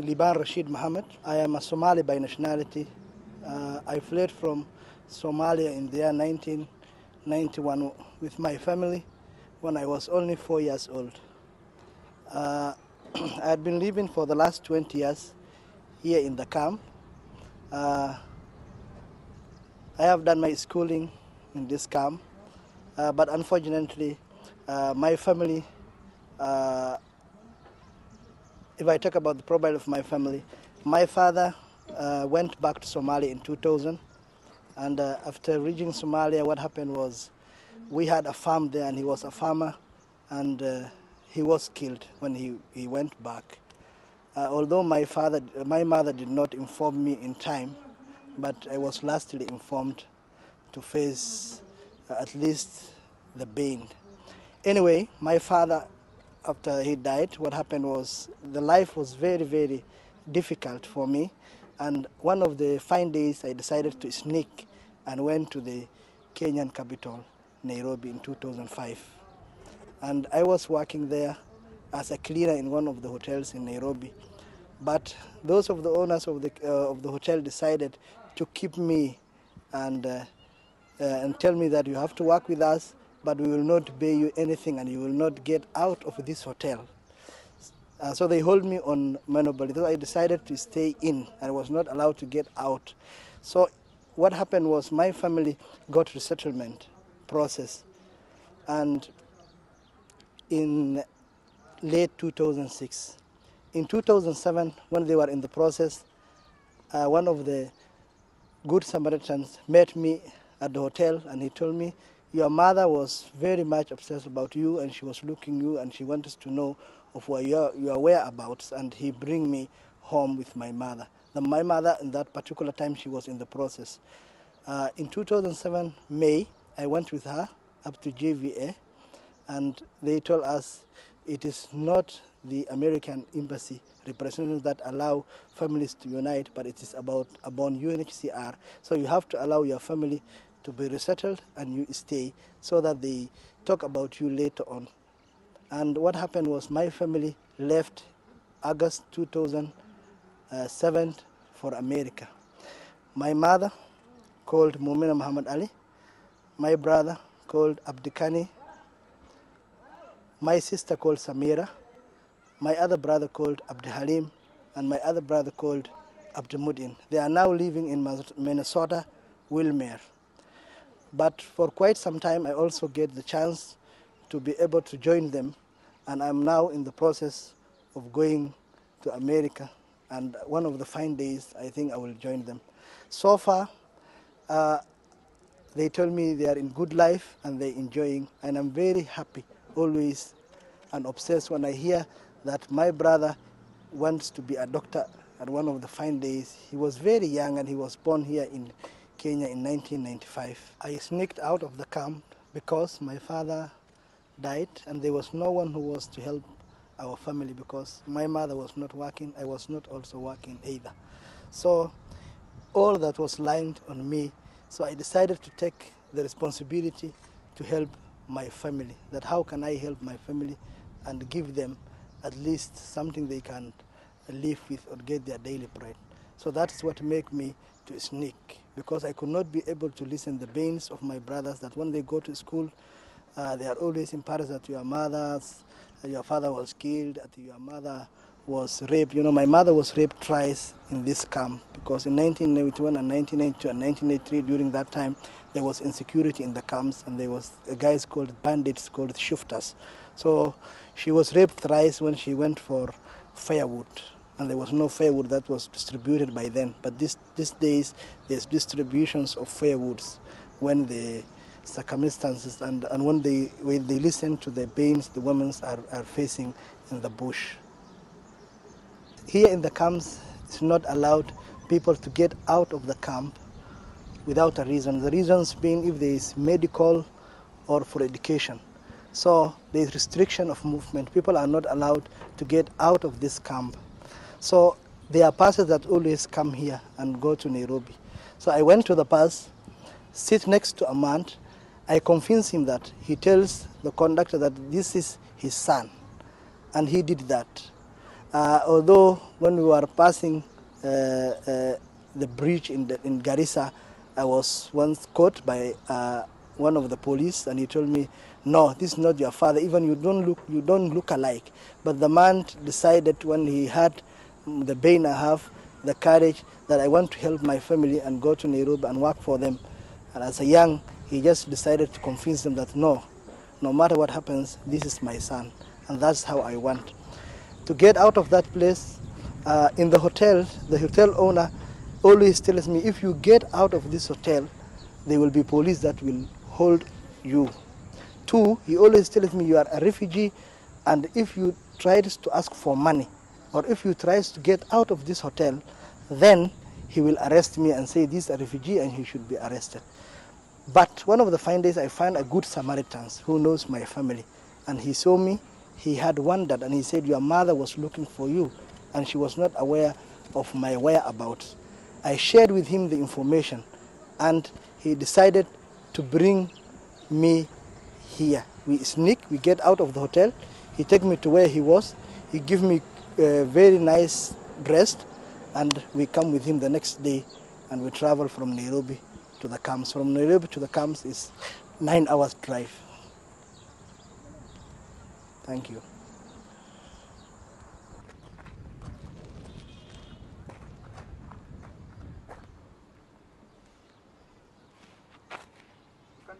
Liban Rashid Mohammed. I am a Somali by nationality. I fled from Somalia in the year 1991 with my family when I was only 4 years old. I had been living for the last 20 years here in the camp. I have done my schooling in this camp, but unfortunately, my family, if I talk about the profile of my family, my father went back to Somalia in 2000, and after reaching Somalia, what happened was we had a farm there, and he was a farmer, and he was killed when he went back. Although my mother did not inform me in time, but I was lastly informed to face at least the pain. Anyway, my father, after he died, what happened was the life was very, very difficult for me. And one of the fine days, I decided to sneak and went to the Kenyan capital, Nairobi, in 2005. And I was working there as a cleaner in one of the hotels in Nairobi. But those of the owners of the hotel decided to keep me and tell me that you have to work with us, but we will not pay you anything and you will not get out of this hotel. So they hold me on monopoly. So I decided to stay in and I was not allowed to get out. So what happened was my family got resettlement process, and in late 2006. In 2007, when they were in the process, one of the good Samaritans met me at the hotel, and he told me, your mother was very much obsessed about you, and she was looking you, and she wanted to know of where your whereabouts, and he bring me home with my mother. My mother, in that particular time, she was in the process. In 2007, May, I went with her up to JVA, and they told us it is not the American embassy representatives that allow families to unite, but it is about UNHCR. So you have to allow your family to be resettled and you stay so that they talk about you later on. And what happened was my family left August 2007 for America. My mother called Mumina Muhammad Ali, my brother called Abdikani, my sister called Samira, my other brother called Abdihalim, and my other brother called Abdimudin. They are now living in Minnesota, Wilmere. But for quite some time, I also get the chance to be able to join them, and I'm now in the process of going to America, and one of the fine days, I think I will join them. So far, they told me they are in good life and they're enjoying, and I'm very happy always and obsessed when I hear that my brother wants to be a doctor at one of the fine days. He was very young and he was born here in Kenya in 1995. I sneaked out of the camp because my father died and there was no one who was to help our family because my mother was not working, I was not also working either. So all that was lying on me, so I decided to take the responsibility to help my family, that how can I help my family and give them at least something they can live with or get their daily bread. So that's what made me to sneak, because I could not be able to listen the pains of my brothers that when they go to school, they are always embarrassed that your father was killed, that your mother was raped. You know, my mother was raped twice in this camp because in 1991 and 1992 and 1983, during that time, there was insecurity in the camps and there was guys called bandits, called shifters. So she was raped thrice when she went for firewood, and there was no firewood that was distributed by then. But these days, there's distributions of firewoods when the circumstances and when they listen to the pains the women are facing in the bush. Here in the camps, it's not allowed people to get out of the camp without a reason. The reasons being if there is medical or for education. So there is restriction of movement. People are not allowed to get out of this camp. So there are buses that always come here and go to Nairobi. So I went to the bus, sit next to a man. I convince him that he tells the conductor that this is his son, and he did that. Although when we were passing the bridge in Garissa, I was once caught by one of the police, and he told me, "No, this is not your father. Even you don't look alike." But the man decided when he had the pain I have, the courage that I want to help my family and go to Nairobi and work for them. And as a young, he just decided to convince them that no matter what happens, this is my son, and that's how I want. To get out of that place, in the hotel, the hotel owner always tells me, if you get out of this hotel, there will be police that will hold you. Two, he always tells me you are a refugee, and if you try to ask for money, or if you try to get out of this hotel, then he will arrest me and say this is a refugee and he should be arrested. But one of the fine days I found a good Samaritan who knows my family, and he saw me. He had wondered, and he said, your mother was looking for you, and she was not aware of my whereabouts. I shared with him the information, and he decided to bring me here. We sneak, we get out of the hotel. He take me to where he was. He give me a very nice dress, and we come with him the next day, and we travel from Nairobi to the camps. From Nairobi to the camps is 9 hours drive. Thank you. I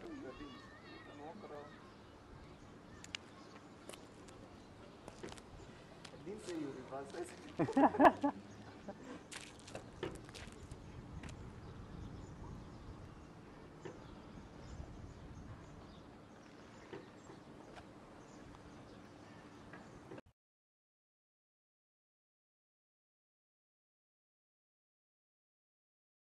didn't say you reverse it.